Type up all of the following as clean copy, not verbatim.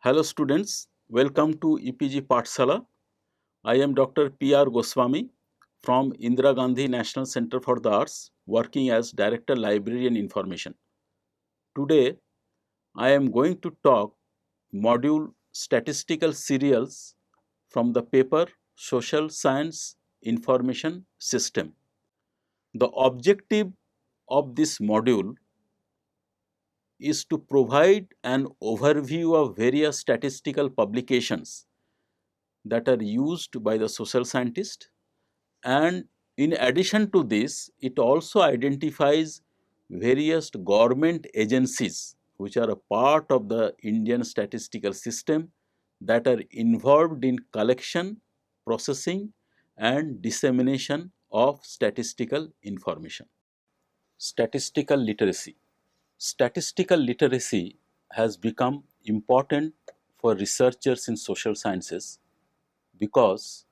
Hello students, welcome to EPG Pathshala. I am Dr. P.R. Goswami from Indira Gandhi National Center for the Arts, working as Director Librarian Information. Today, I am going to talk module statistical serials from the paper Social Science Information System. The objective of this module is to provide an overview of various statistical publications that are used by the social scientist, and in addition to this it also identifies various government agencies which are a part of the Indian statistical system that are involved in collection, processing and dissemination of statistical information. Statistical literacy. Statistical literacy has become important for researchers in social sciences because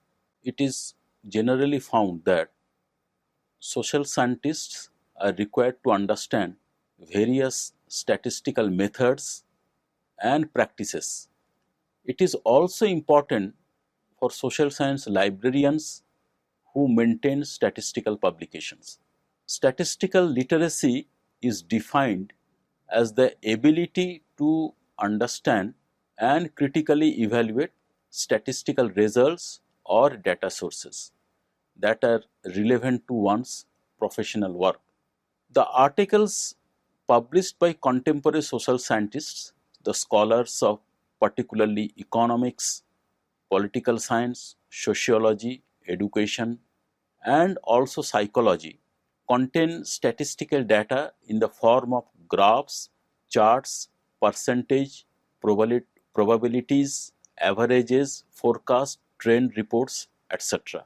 it is generally found that social scientists are required to understand various statistical methods and practices. It is also important for social science librarians who maintain statistical publications. Statistical literacy is defined as the ability to understand and critically evaluate statistical results or data sources that are relevant to one's professional work. The articles published by contemporary social scientists, the scholars of particularly economics, political science, sociology, education, and also psychology, contain statistical data in the form of graphs, charts, percentage, probabilities, averages, forecast, trend reports, etc.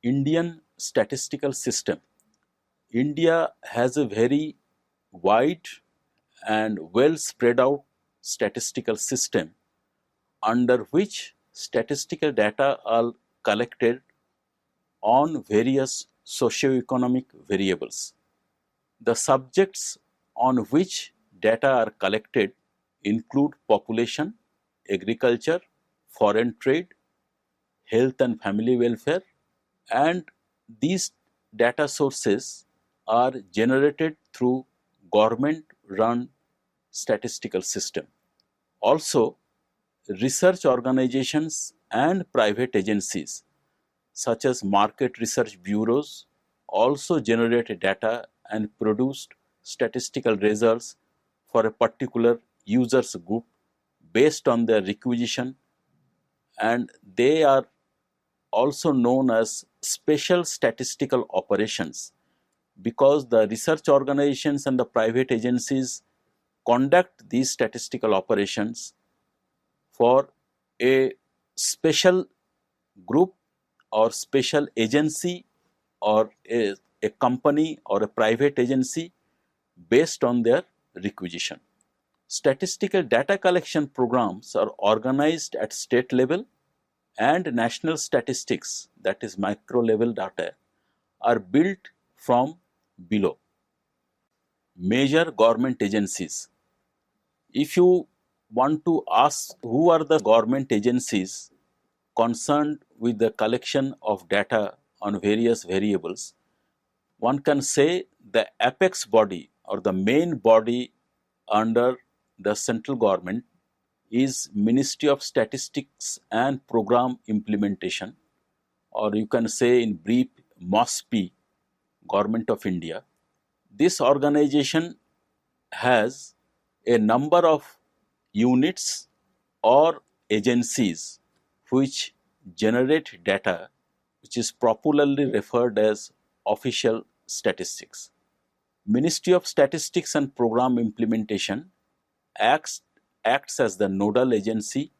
Indian statistical system. India has a very wide and well spread out statistical system under which statistical data are collected on various socio-economic variables. The subjects on which data are collected include population, agriculture, foreign trade, health and family welfare, and these data sources are generated through government run statistical system. Also, research organizations and private agencies such as market research bureaus also generate data and produced statistical results for a particular users group based on their requisition, and they are also known as special statistical operations because the research organizations and the private agencies conduct these statistical operations for a special group or special agency or a company or a private agency based on their requisition. Statistical data collection programs are organized at state level, and national statistics, that is micro level data, are built from below. Major government agencies. If you want to ask who are the government agencies concerned with the collection of data on various variables, one can say the apex body or the main body under the central government is Ministry of Statistics and Program Implementation, or you can say in brief MOSPI, Government of India. This organization has a number of units or agencies which generate data which is popularly referred as official statistics. Ministry of Statistics and Program Implementation acts, acts as the nodal agency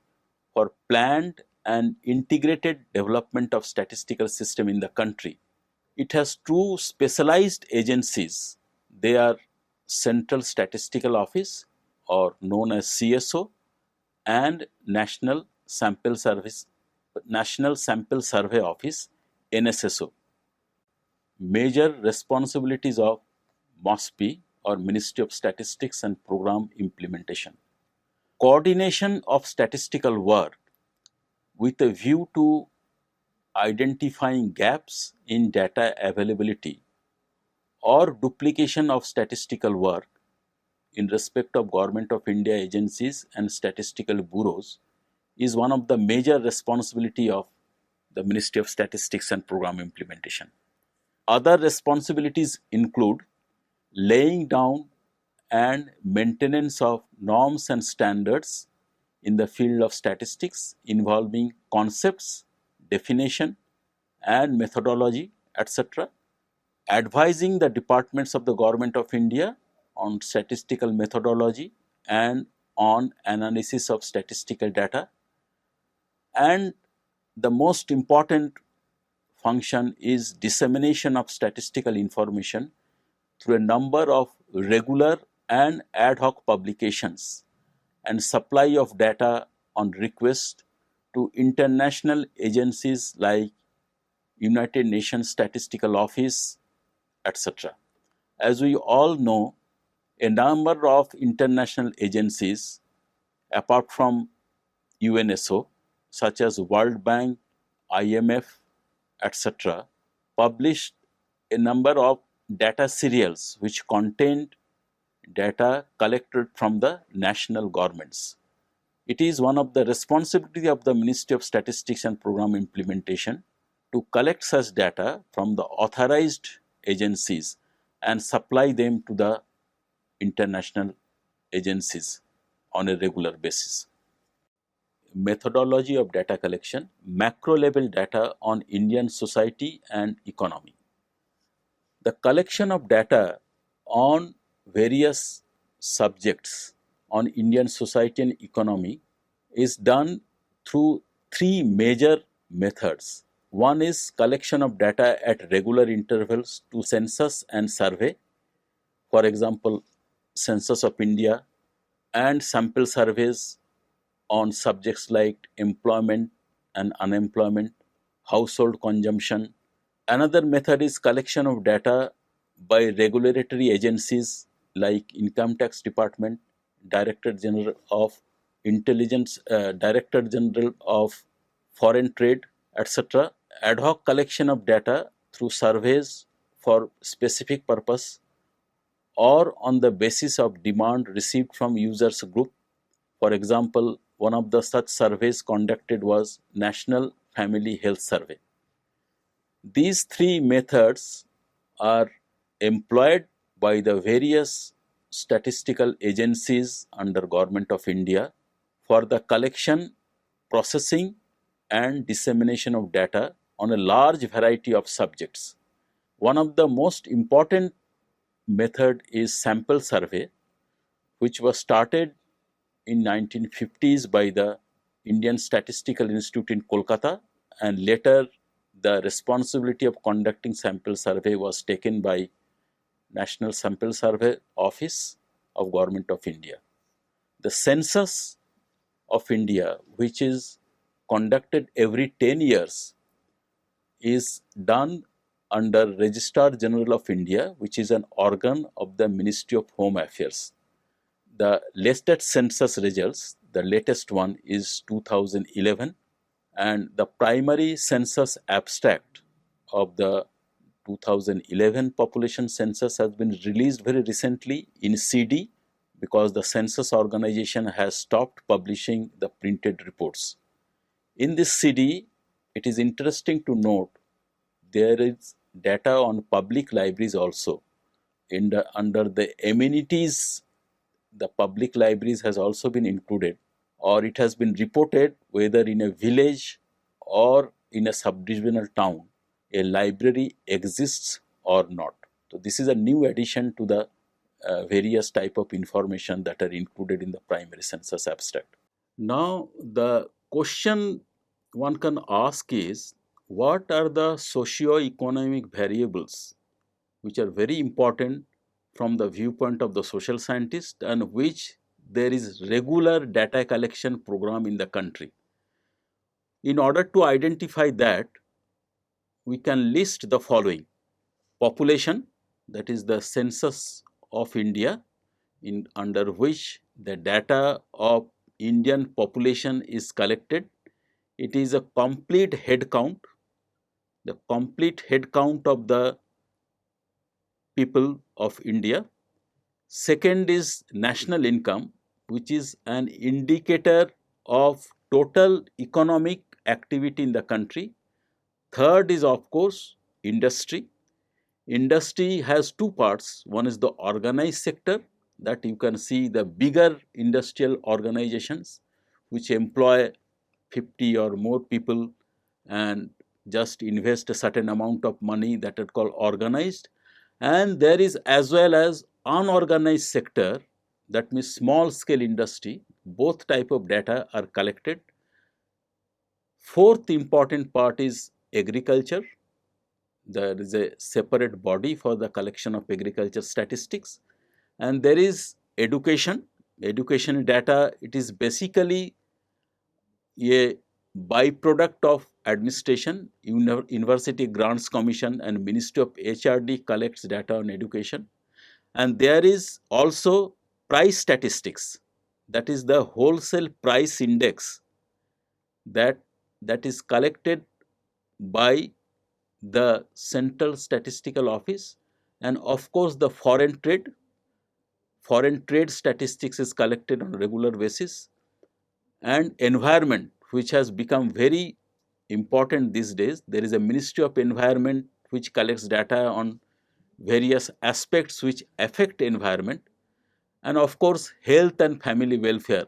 for planned and integrated development of statistical system in the country. It has two specialized agencies. They are Central Statistical Office, or known as CSO, and National Sample Survey Office, NSSO. Major responsibilities of MOSPI, or Ministry of Statistics and Program Implementation. coordination of statistical work with a view to identifying gaps in data availability or duplication of statistical work in respect of Government of India agencies and statistical bureaus is one of the major responsibility of the Ministry of Statistics and Program Implementation. Other responsibilities include laying down and maintenance of norms and standards in the field of statistics involving concepts, definition, and methodology, etc., advising the departments of the Government of India on statistical methodology and on analysis of statistical data, and the most important function is dissemination of statistical information through a number of regular and ad hoc publications and supply of data on request to international agencies like United Nations Statistical Office, etc. As we all know, a number of international agencies apart from UNSO such as World Bank, IMF, etc., published a number of data serials which contained data collected from the national governments. It is one of the responsibility of the Ministry of Statistics and Program Implementation to collect such data from the authorized agencies and supply them to the international agencies on a regular basis. Methodology of data collection, macro level data on Indian society and economy. The collection of data on various subjects on Indian society and economy is done through three major methods. One is collection of data at regular intervals to census and survey, for example, Census of India, and sample surveys on subjects like employment and unemployment, household consumption. Another method is collection of data by regulatory agencies like Income Tax Department, Director General of Intelligence, Director General of Foreign Trade, etc. Ad hoc collection of data through surveys for specific purpose or on the basis of demand received from users group. For example, one of the such surveys conducted was National Family Health Survey. These three methods are employed by the various statistical agencies under Government of India for the collection, processing and dissemination of data on a large variety of subjects. One of the most important method is sample survey, which was started in 1950s by the Indian Statistical Institute in Kolkata, and later the responsibility of conducting sample survey was taken by National Sample Survey Office of Government of India. The census of India, which is conducted every 10 years, is done under Registrar General of India, which is an organ of the Ministry of Home Affairs. The latest census results, the latest one is 2011, and the primary census abstract of the 2011 population census has been released very recently in CD because the census organization has stopped publishing the printed reports. In this CD, it is interesting to note there is data on public libraries also. Under the amenities, the public libraries has also been included, or it has been reported whether in a village or in a subdivisional town a library exists or not. So this is a new addition to the various type of information that are included in the primary census abstract. Now the question one can ask is, what are the socio-economic variables which are very important from the viewpoint of the social scientist and which there is regular data collection program in the country. In order to identify that, we can list the following: population, that is the census of India, in under which the data of Indian population is collected. It is a complete head count, the complete head count of the people of India. Second is national income, which is an indicator of total economic activity in the country. Third is, of course, industry. Industry has two parts. One is the organized sector, that you can see the bigger industrial organizations which employ 50 or more people and just invest a certain amount of money, that are called organized. And there is as well as unorganized sector, that means small scale industry. Both type of data are collected. Fourth important part is agriculture. There is a separate body for the collection of agriculture statistics. And there is education data. It is basically a byproduct of administration. University Grants Commission and Ministry of HRD collects data on education. And there is also price statistics, that is the wholesale price index, that is collected by the Central Statistical Office. And of course the foreign trade statistics is collected on a regular basis. And environment, which has become very important these days. There is a Ministry of Environment which collects data on various aspects which affect environment. And of course health and family welfare.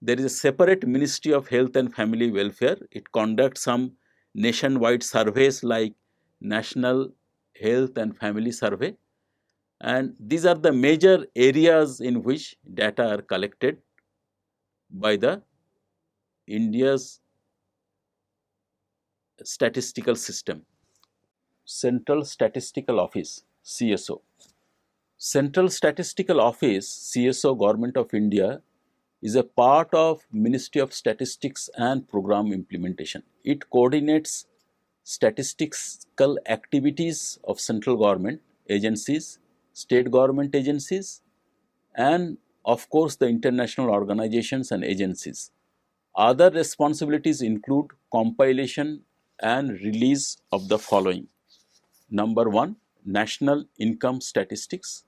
There is a separate Ministry of Health and Family Welfare. It conducts some nationwide surveys like National Health and Family Survey. And these are the major areas in which data are collected by the India's statistical system. Central Statistical Office, CSO. Central Statistical Office, CSO, Government of India, is a part of Ministry of Statistics and Program Implementation. It coordinates statistical activities of central government agencies, state government agencies, and of course the international organizations and agencies. Other responsibilities include compilation and release of the following. Number 1, national income statistics.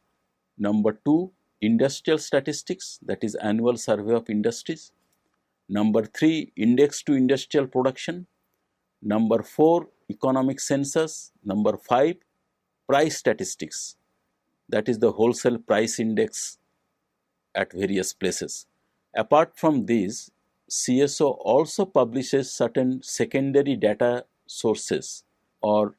Number 2, industrial statistics, that is annual survey of industries. Number 3, index to industrial production. Number 4, economic census. Number 5, price statistics, that is the wholesale price index at various places. Apart from these, CSO also publishes certain secondary data sources or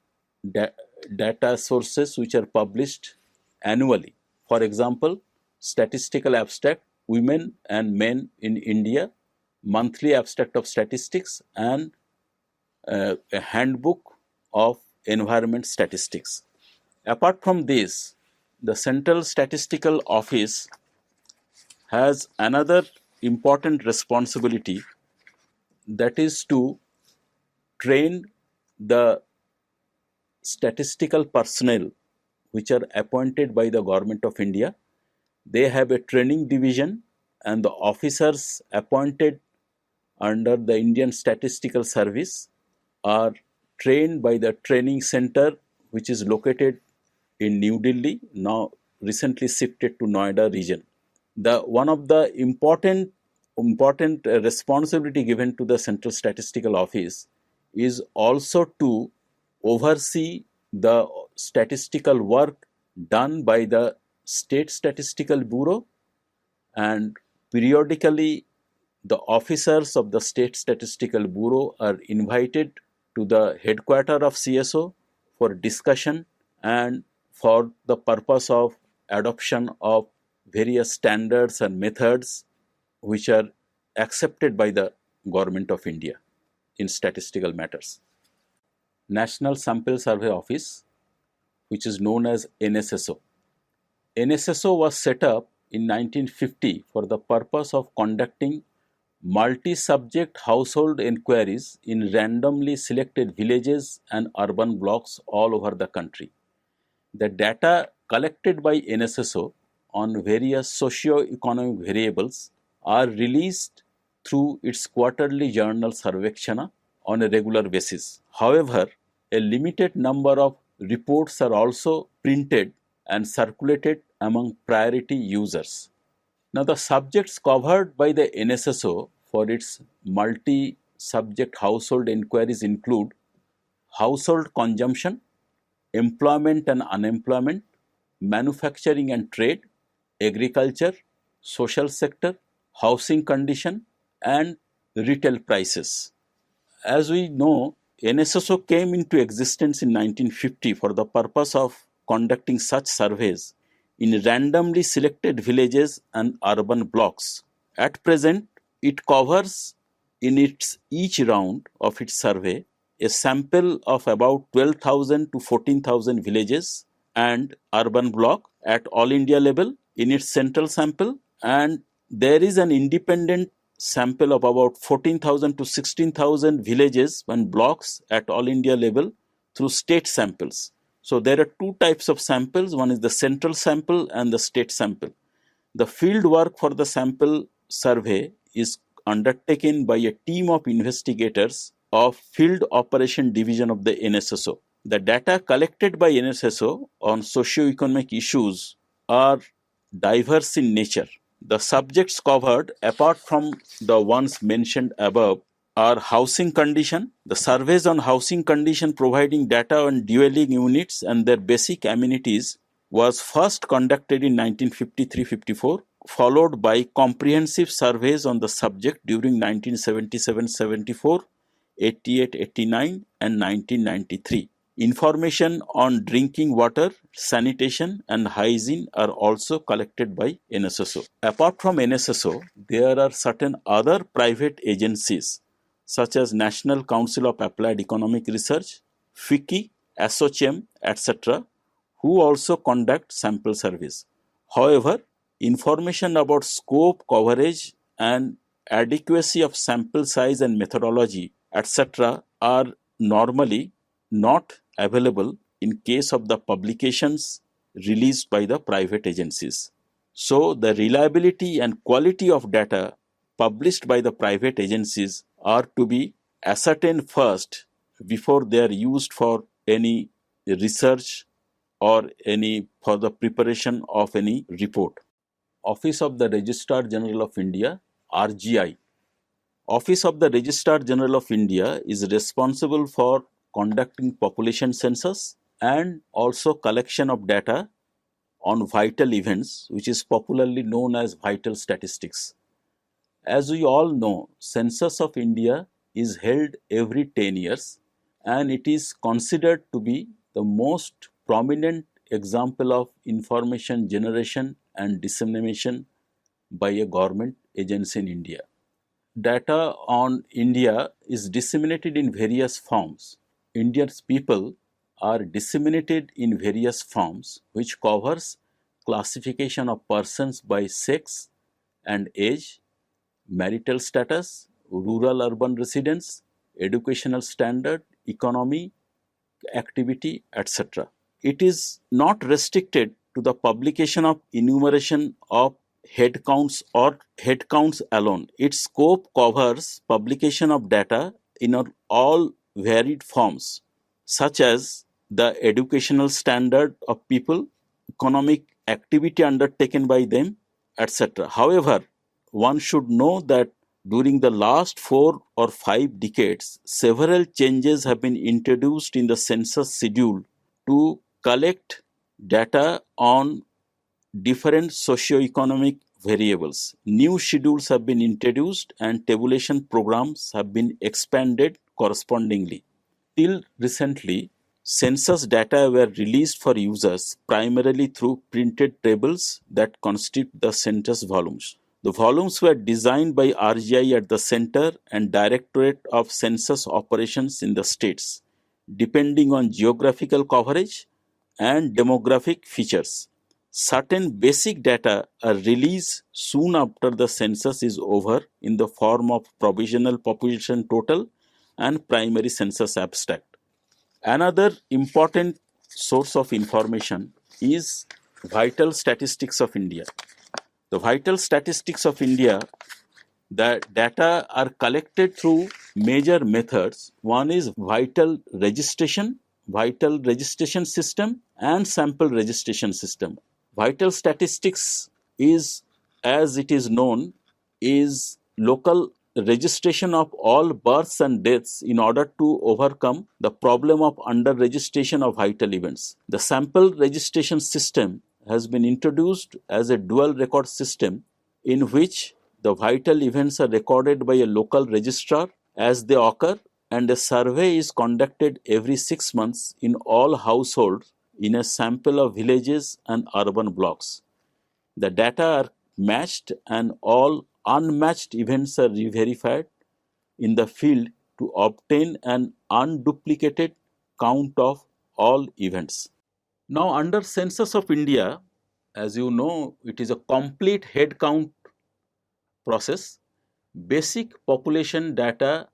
data sources which are published annually. For example, statistical abstract, women and men in India, monthly abstract of statistics, and a handbook of environment statistics. Apart from this, the Central Statistical Office has another important responsibility, that is to train the statistical personnel which are appointed by the Government of India. They have a training division, and the officers appointed under the Indian Statistical Service are trained by the training center which is located in New Delhi, now recently shifted to Noida region. The one of the important responsibility given to the Central Statistical Office is also to oversee the statistical work done by the State Statistical Bureau, and periodically the officers of the State Statistical Bureau are invited to the headquarters of CSO for discussion and for the purpose of adoption of various standards and methods which are accepted by the Government of India in statistical matters. National Sample Survey Office, which is known as NSSO. NSSO was set up in 1950 for the purpose of conducting multi-subject household inquiries in randomly selected villages and urban blocks all over the country. The data collected by NSSO on various socio-economic variables are released through its quarterly journal Sarvekshana on a regular basis. However, a limited number of reports are also printed and circulated among priority users. Now, the subjects covered by the NSSO for its multi-subject household inquiries include household consumption, employment and unemployment, manufacturing and trade, agriculture, social sector, housing condition, and retail prices. As we know, NSSO came into existence in 1950 for the purpose of conducting such surveys in randomly selected villages and urban blocks. At present, it covers in each round of its survey a sample of about 12,000 to 14,000 villages and urban block at all India level in its central sample, and there is an independent sample of about 14,000 to 16,000 villages and blocks at all India level through state samples. So there are two types of samples, one is the central sample and the state sample. The field work for the sample survey is undertaken by a team of investigators of Field Operation Division of the NSSO. The data collected by NSSO on socio-economic issues are diverse in nature. The subjects covered, apart from the ones mentioned above, are housing condition. The surveys on housing condition providing data on dwelling units and their basic amenities was first conducted in 1953-54, followed by comprehensive surveys on the subject during 1977-74, 88-89 and 1993. Information on drinking water, sanitation and hygiene are also collected by NSSO. Apart from NSSO, there are certain other private agencies such as National Council of Applied Economic Research, FICCI, ASSOCHAM, etc., who also conduct sample surveys. However, information about scope, coverage and adequacy of sample size and methodology, etc., are normally not available in case of the publications released by the private agencies. So, the reliability and quality of data published by the private agencies are to be ascertained first before they are used for any research or for the preparation of any report. Office of the Registrar General of India, RGI. Office of the Registrar General of India is responsible for conducting population census and also collection of data on vital events, which is popularly known as vital statistics. As we all know, Census of India is held every 10 years and it is considered to be the most prominent example of information generation and dissemination by a government agency in India. Data on India is disseminated in various forms. India's people are disseminated in various forms which covers classification of persons by sex and age, marital status, rural urban residence, educational standard, economy, activity, etc. It is not restricted to the publication of enumeration of head counts or head counts alone. Its scope covers publication of data in all varied forms, such as the educational standard of people, economic activity undertaken by them, etc. However, one should know that during the last 4 or 5 decades, several changes have been introduced in the census schedule to collect data on different socio-economic variables. New schedules have been introduced and tabulation programs have been expanded correspondingly. Till recently, census data were released for users primarily through printed tables that constitute the census volumes. The volumes were designed by RGI at the Center and Directorate of Census Operations in the states, depending on geographical coverage and demographic features. Certain basic data are released soon after the census is over in the form of provisional population total and primary census abstract. Another important source of information is Vital Statistics of India. The Vital Statistics of India The data are collected through major methods. One is vital registration system, and sample registration system. Vital statistics is, as it is known, is local registration of all births and deaths in order to overcome the problem of under registration of vital events. The sample registration system has been introduced as a dual record system in which the vital events are recorded by a local registrar as they occur, and a survey is conducted every 6 months in all households in a sample of villages and urban blocks. The data are matched and all unmatched events are re-verified in the field to obtain an unduplicated count of all events. Now, under Census of India, as you know, it is a complete head count process. Basic population data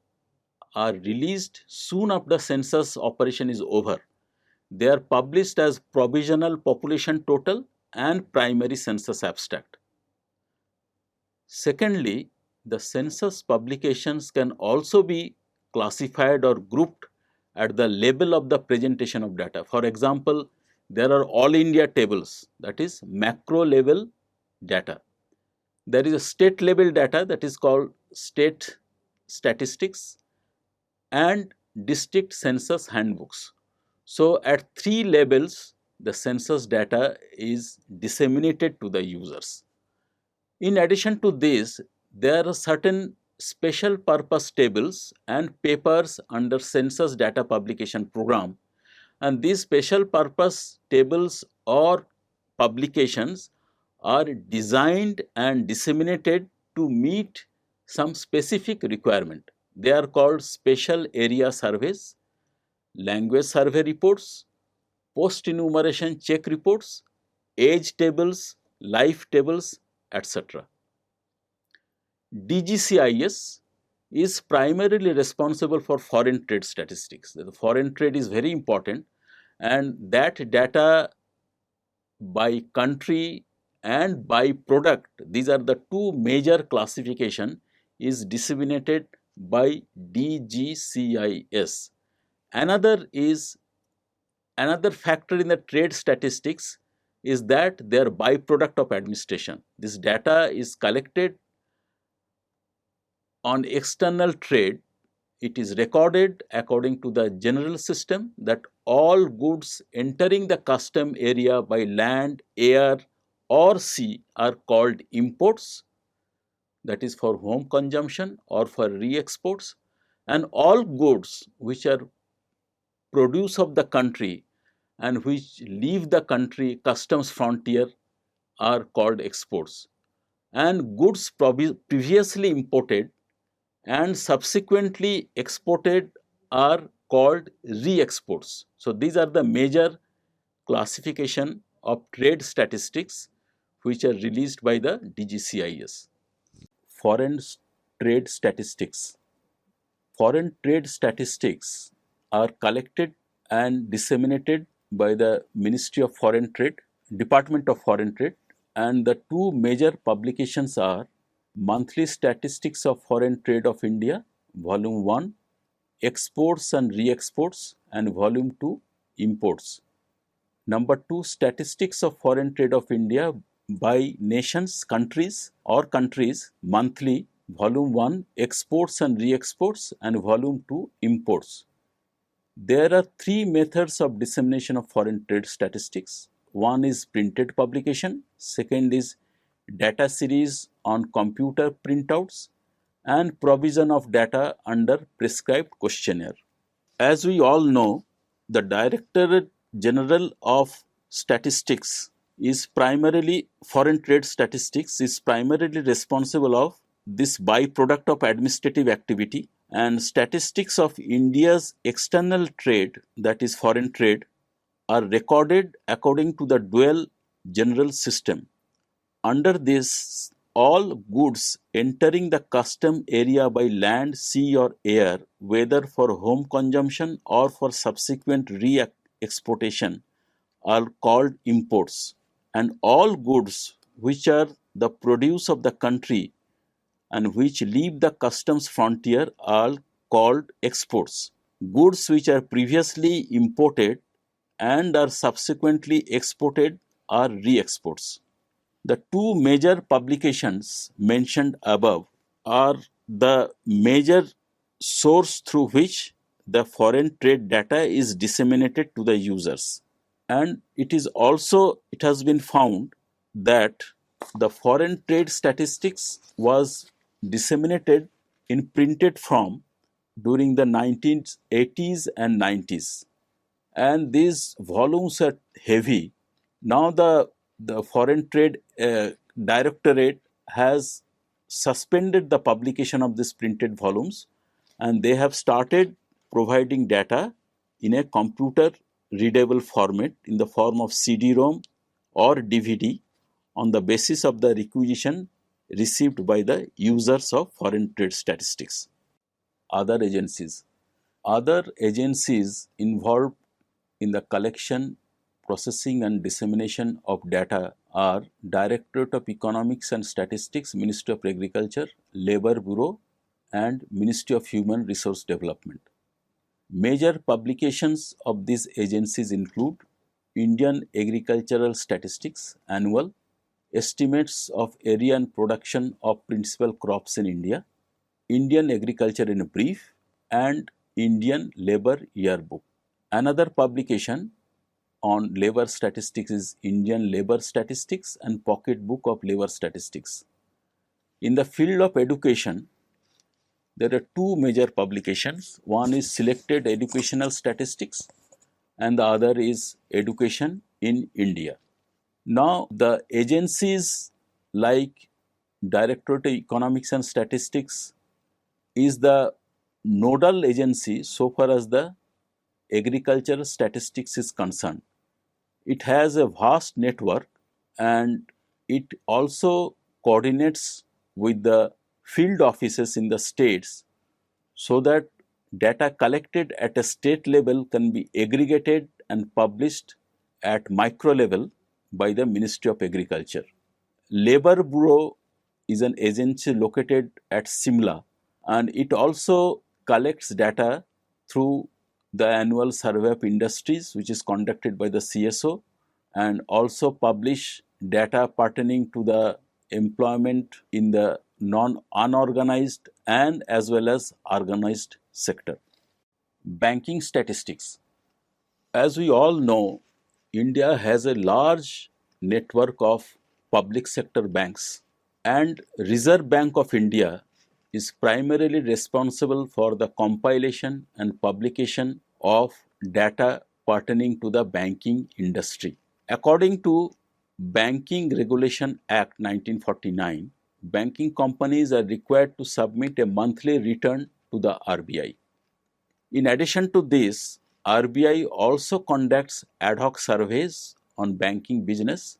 are released soon after census operation is over. They are published as provisional population total and primary census abstract. Secondly, the census publications can also be classified or grouped at the level of the presentation of data. For example, there are all India tables, that is macro level data. There is a state level data, that is called state statistics, and district census handbooks. So, at 3 levels, the census data is disseminated to the users. In addition to this, there are certain special purpose tables and papers under census data publication program, and these special purpose tables or publications are designed and disseminated to meet some specific requirement. They are called special area surveys, language survey reports, post enumeration check reports, age tables, life tables, etc. DGCIS is primarily responsible for foreign trade statistics. The foreign trade is very important, and that data by country and by product, these are the two major classification, is disseminated by DGCIS. Another factor in the trade statistics is that they are byproduct of administration. This data is collected on external trade. It is recorded according to the general system that all goods entering the custom area by land, air or sea are called imports, that is for home consumption or for re-exports, and all goods which are produce of the country and which leave the country customs frontier are called exports, and goods previously imported and subsequently exported are called re-exports. So, these are the major classification of trade statistics which are released by the DGCIS. Foreign trade statistics. Foreign trade statistics are collected and disseminated by the Ministry of Foreign Trade, Department of Foreign Trade, and the two major publications are Monthly Statistics of Foreign Trade of India, Volume 1, Exports and Re-exports, and Volume 2, Imports. Number 2, Statistics of Foreign Trade of India by nations, countries, monthly, Volume 1, Exports and Re-exports, and Volume 2, Imports. There are 3 methods of dissemination of foreign trade statistics. One is printed publication, second is data series on computer printouts, and provision of data under prescribed questionnaire. As we all know, the Directorate General of Statistics is primarily, foreign trade statistics is primarily responsible of this byproduct of administrative activity, and statistics of India's external trade, that is foreign trade, are recorded according to the dual general system. Under this, all goods entering the custom area by land, sea or air, whether for home consumption or for subsequent re-exportation, are called imports, and all goods which are the produce of the country and which leave the customs frontier are called exports. Goods which are previously imported and are subsequently exported are re-exports. The two major publications mentioned above are the major source through which the foreign trade data is disseminated to the users. And it has been found that the foreign trade statistics was disseminated in printed form during the 1980s and 90s, and these volumes are heavy. Now the foreign trade directorate has suspended the publication of these printed volumes, and they have started providing data in a computer readable format in the form of CD-ROM or DVD on the basis of the requisition received by the users of foreign trade statistics. Other agencies involved in the collection, processing and dissemination of data are Directorate of Economics and Statistics, Ministry of Agriculture, Labour Bureau and Ministry of Human Resource Development. Major publications of these agencies include Indian Agricultural Statistics Annual, Estimates of Area and Production of Principal Crops in India, Indian Agriculture in Brief, and Indian Labour Yearbook. Another publication on labor statistics is Indian Labour Statistics and Pocket Book of Labour Statistics. In the field of education, there are two major publications. One is Selected Educational Statistics and the other is Education in India. Now, the agencies like Directorate of Economics and Statistics is the nodal agency so far as the agricultural statistics is concerned. It has a vast network and it also coordinates with the field offices in the states so that data collected at a state level can be aggregated and published at micro level by the Ministry of Agriculture. Labour Bureau is an agency located at Simla, and it also collects data through the annual survey of industries which is conducted by the CSO, and also publish data pertaining to the employment in the unorganized and as well as organized sector. Banking statistics. As we all know, India has a large network of public sector banks, and Reserve Bank of India is primarily responsible for the compilation and publication of data pertaining to the banking industry. According to Banking Regulation Act 1949, banking companies are required to submit a monthly return to the RBI. In addition to this, RBI also conducts ad hoc surveys on banking business.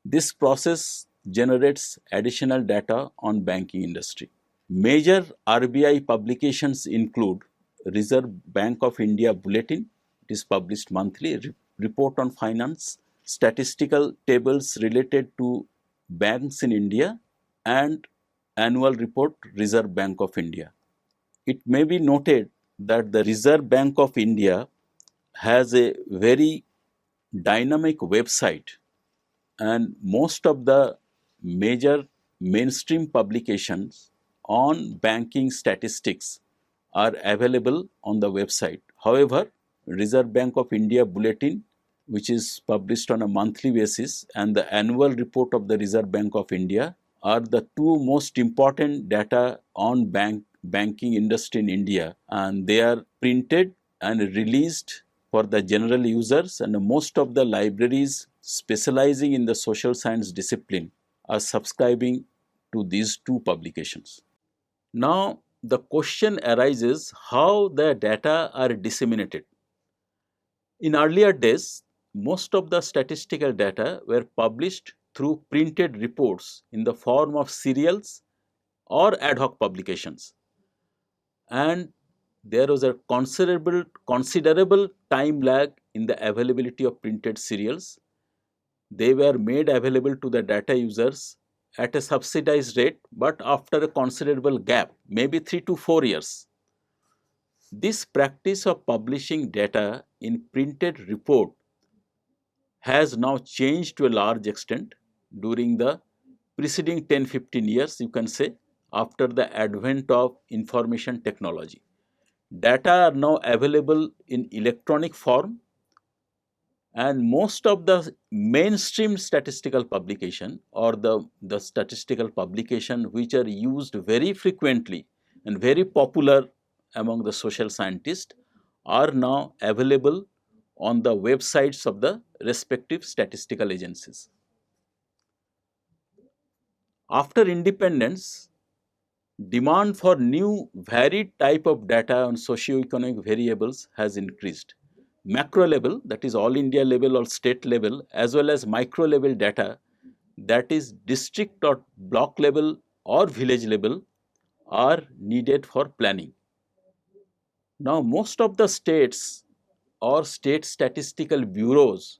This process generates additional data on banking industry. Major RBI publications include Reserve Bank of India Bulletin, it is published monthly, Report on Finance, statistical tables related to banks in India, and Annual Report Reserve Bank of India. It may be noted that the Reserve Bank of India has a very dynamic website, and most of the major mainstream publications on banking statistics are available on the website. However, Reserve Bank of India Bulletin, which is published on a monthly basis, and the annual report of the Reserve Bank of India are the two most important data on banking industry in India, and they are printed and released for the general users, and most of the libraries specializing in the social science discipline are subscribing to these two publications. Now, the question arises how the data are disseminated. In earlier days, most of the statistical data were published through printed reports in the form of serials or ad hoc publications, and there was a considerable time lag in the availability of printed serials. They were made available to the data users at a subsidized rate, but after a considerable gap, maybe 3 to 4 years. This practice of publishing data in printed report has now changed to a large extent during the preceding 10-15 years, you can say, after the advent of information technology. Data are now available in electronic form, and most of the mainstream statistical publication, or the statistical publication which are used very frequently and very popular among the social scientists, are now available on the websites of the respective statistical agencies. After independence, demand for new varied type of data on socio-economic variables has increased. Macro level, that is all India level or state level, as well as micro level data, that is district or block level or village level, are needed for planning. Now, most of the states or state statistical bureaus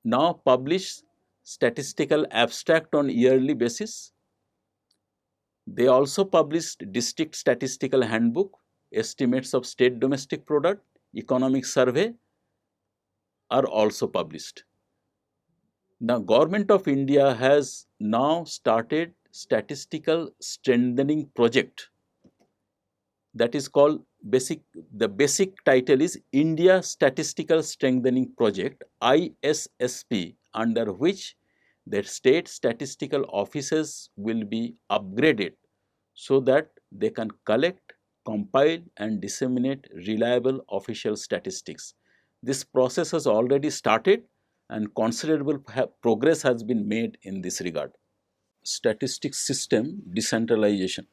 now publish statistical abstract on yearly basis. They also published district statistical handbook, estimates of state domestic product, economic survey are also published. The government of India has now started statistical strengthening project, that is called the basic title is India Statistical Strengthening Project, ISSP, under which the state statistical offices will be upgraded so that they can collect, compile and disseminate reliable official statistics. This process has already started and considerable progress has been made in this regard. Statistics system decentralization.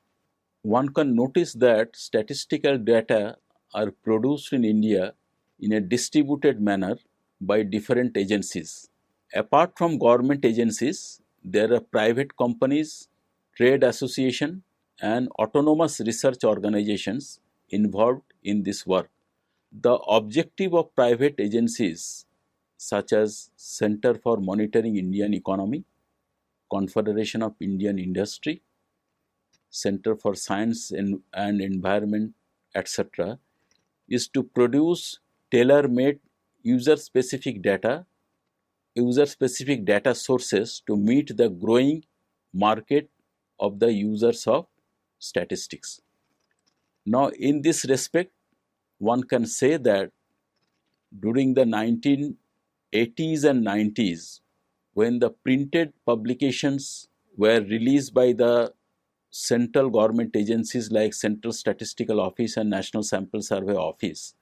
One can notice that statistical data are produced in India in a distributed manner by different agencies. Apart from government agencies, there are private companies, trade association and autonomous research organizations involved in this work. The objective of private agencies such as Center for Monitoring Indian Economy, Confederation of Indian Industry, Center for Science and Environment, etc., is to produce tailor-made user-specific data sources to meet the growing market of the users of statistics. Now, in this respect, one can say that during the 1980s and 90s, when the printed publications were released by the central government agencies like Central Statistical Office and National Sample Survey Office,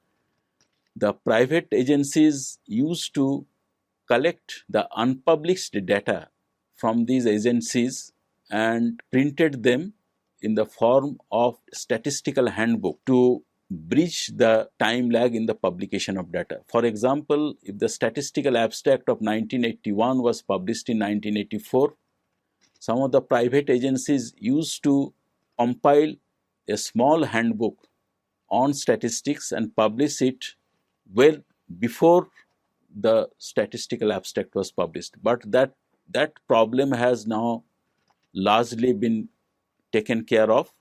the private agencies used to collect the unpublished data from these agencies and printed them in the form of statistical handbook to bridge the time lag in the publication of data. For example, if the statistical abstract of 1981 was published in 1984, some of the private agencies used to compile a small handbook on statistics and publish it well before the statistical abstract was published. But that problem has now largely been taken care of,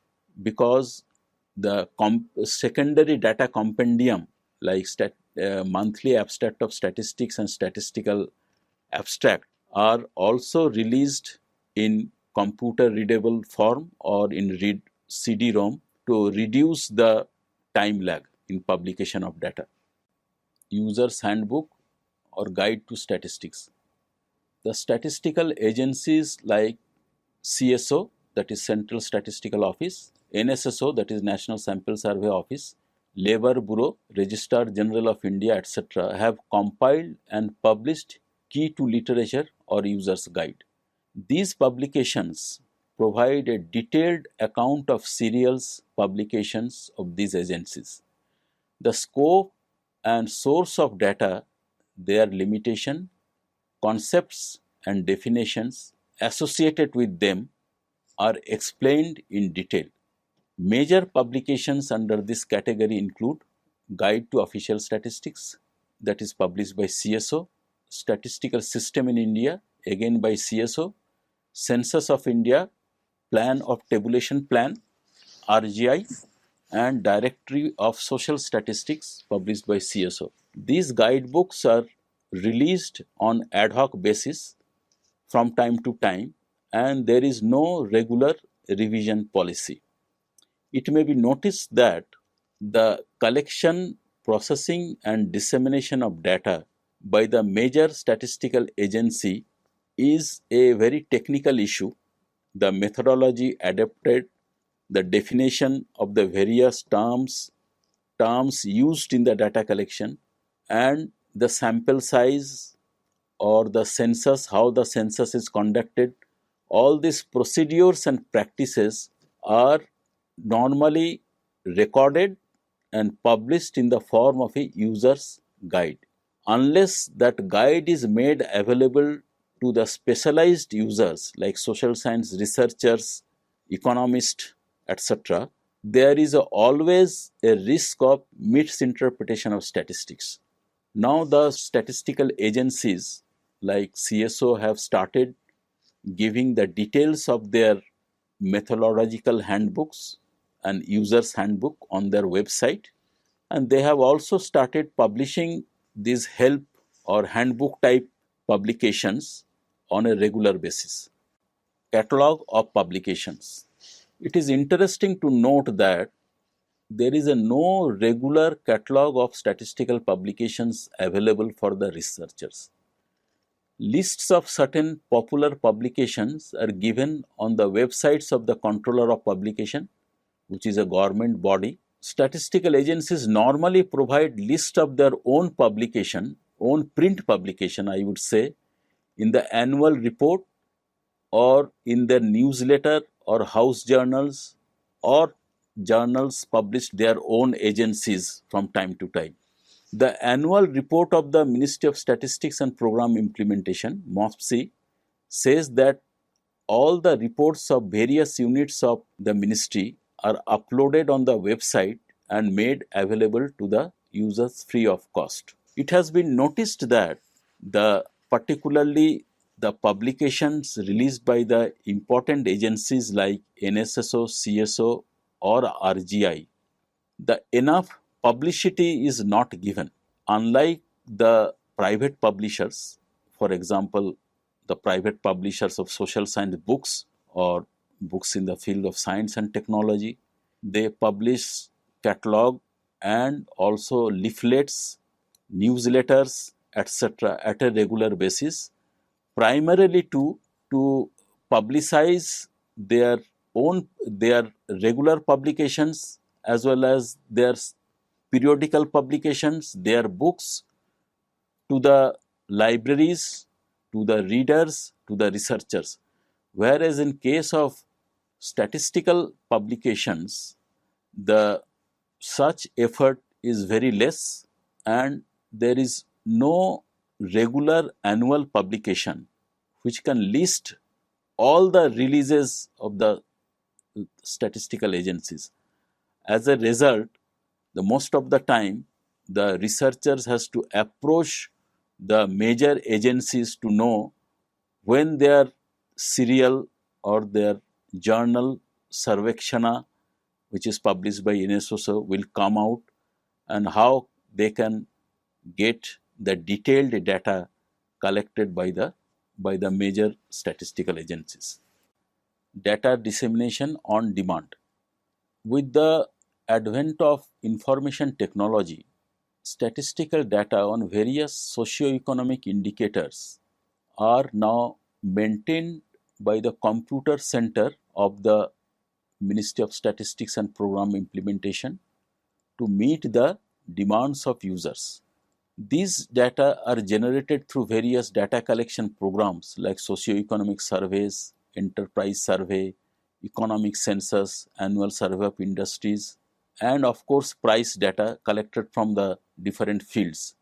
because the secondary data compendium like monthly abstract of statistics and statistical abstract are also released in computer readable form or in CD-ROM to reduce the time lag in publication of data. User's handbook or guide to statistics. The statistical agencies like CSO, that is Central Statistical Office, NSSO, that is National Sample Survey Office, Labour Bureau, Registrar General of India, etc., have compiled and published key to literature or user's guide. These publications provide a detailed account of serials publications of these agencies. The scope and source of data, their limitation, concepts and definitions associated with them are explained in detail. Major publications under this category include Guide to Official Statistics, that is published by CSO, Statistical System in India, again by CSO, Census of India, Plan of Tabulation Plan, RGI, and Directory of Social Statistics published by CSO. These guidebooks are released on ad hoc basis from time to time, and there is no regular revision policy. It may be noticed that the collection, processing, and dissemination of data by the major statistical agency is a very technical issue. The methodology adapted, the definition of the various terms used in the data collection, and the sample size or the census, how the census is conducted, all these procedures and practices are normally recorded and published in the form of a user's guide. Unless that guide is made available to the specialized users like social science researchers, economists, etc., there is always a risk of misinterpretation of statistics. Now, the statistical agencies like CSO have started giving the details of their methodological handbooks and users handbook on their website, and they have also started publishing these help or handbook type publications on a regular basis. Catalog of publications. It is interesting to note that there is no regular catalog of statistical publications available for the researchers. Lists of certain popular publications are given on the websites of the Controller of Publication, which is a government body. Statistical agencies normally provide list of their own publication, own print publication, I would say, in the annual report or in their newsletter or house journals or journals published their own agencies from time to time. The annual report of the Ministry of Statistics and Program Implementation, MOPSI, says that all the reports of various units of the ministry are uploaded on the website and made available to the users free of cost. It has been noticed that particularly the publications released by the important agencies like NSSO, CSO, or RGI, the enough publicity is not given. Unlike the private publishers, for example, the private publishers of social science books or books in the field of science and technology, they publish catalog and also leaflets, newsletters, etc. at a regular basis, primarily to publicize their regular publications as well as their periodical publications, their books, to the libraries, to the readers, to the researchers. Whereas in case of statistical publications, the such effort is very less, and there is no regular annual publication which can list all the releases of the statistical agencies. As a result, the most of the time the researchers has to approach the major agencies to know when their serial or their journal Sarvekshana, which is published by NSSO, will come out, and how they can get the detailed data collected by the major statistical agencies. Data dissemination on demand. With the advent of information technology, statistical data on various socio-economic indicators are now maintained by the computer center of the Ministry of Statistics and Program Implementation to meet the demands of users. These data are generated through various data collection programs like socio-economic surveys, enterprise survey, economic census, annual survey of industries, and of course price data collected from the different fields.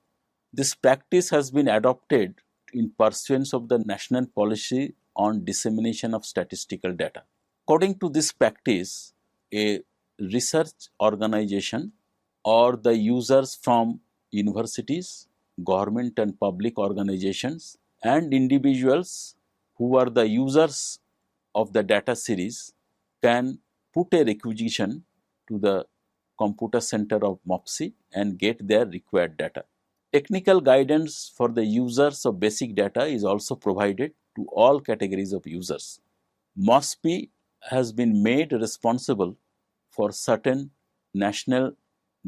This practice has been adopted in pursuance of the national policy on dissemination of statistical data. According to this practice, a research organization or the users from universities, government and public organizations, and individuals who are the users of the data series can put a requisition to the computer center of MOPSI and get their required data. Technical guidance for the users of basic data is also provided to all categories of users. MOSPI has been made responsible for certain national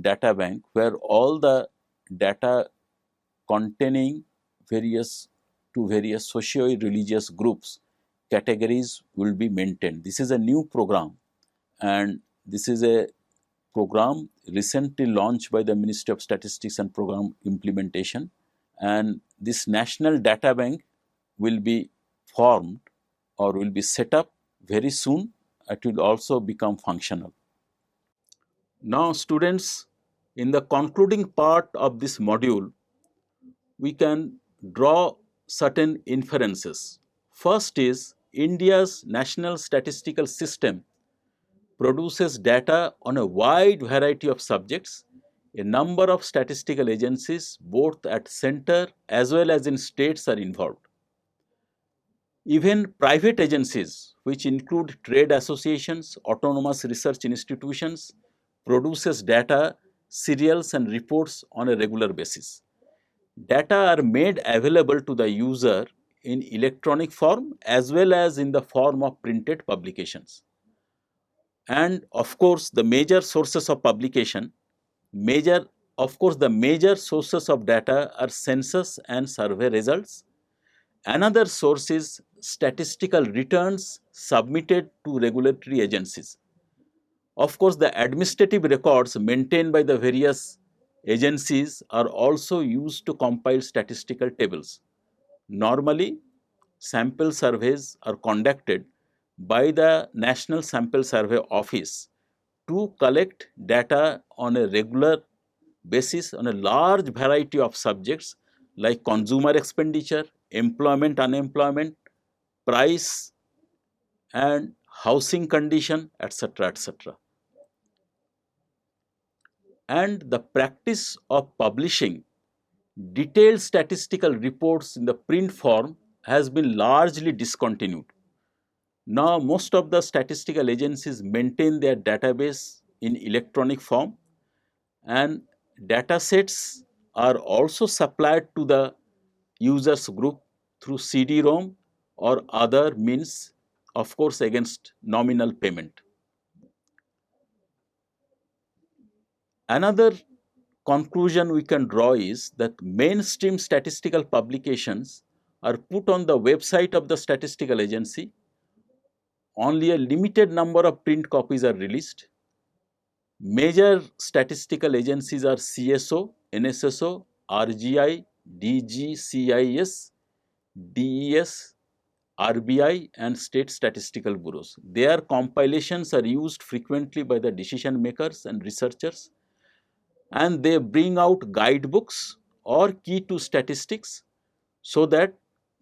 data bank where all the data containing various socio-religious groups categories will be maintained. This is a new program, and this is a program recently launched by the Ministry of Statistics and Program Implementation, and this national data bank will be formed or will be set up very soon. It will also become functional. Now students, in the concluding part of this module, we can draw certain inferences. First is India's national statistical system produces data on a wide variety of subjects. A number of statistical agencies, both at center as well as in states, are involved. Even private agencies, which include trade associations, autonomous research institutions, produces data, serials and reports on a regular basis. Data are made available to the user in electronic form as well as in the form of printed publications. And of course, the major sources of publication, the major sources of data are census and survey results. Another source is statistical returns submitted to regulatory agencies. Of course, the administrative records maintained by the various agencies are also used to compile statistical tables. Normally, sample surveys are conducted by the National Sample Survey Office to collect data on a regular basis on a large variety of subjects like consumer expenditure, employment, unemployment, price and housing condition, etc., etc. And the practice of publishing detailed statistical reports in the print form has been largely discontinued. Now, most of the statistical agencies maintain their database in electronic form, and data sets are also supplied to the users group through CD-ROM or other means, of course, against nominal payment. Another conclusion we can draw is that mainstream statistical publications are put on the website of the statistical agency. Only a limited number of print copies are released. Major statistical agencies are CSO, NSSO, RGI, DGCIS, DES, RBI and state statistical bureaus. Their compilations are used frequently by the decision makers and researchers, and they bring out guidebooks or key to statistics so that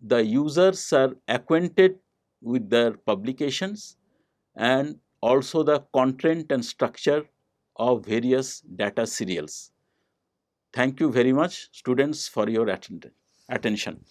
the users are acquainted with their publications and also the content and structure of various data serials. Thank you very much, students, for your attention.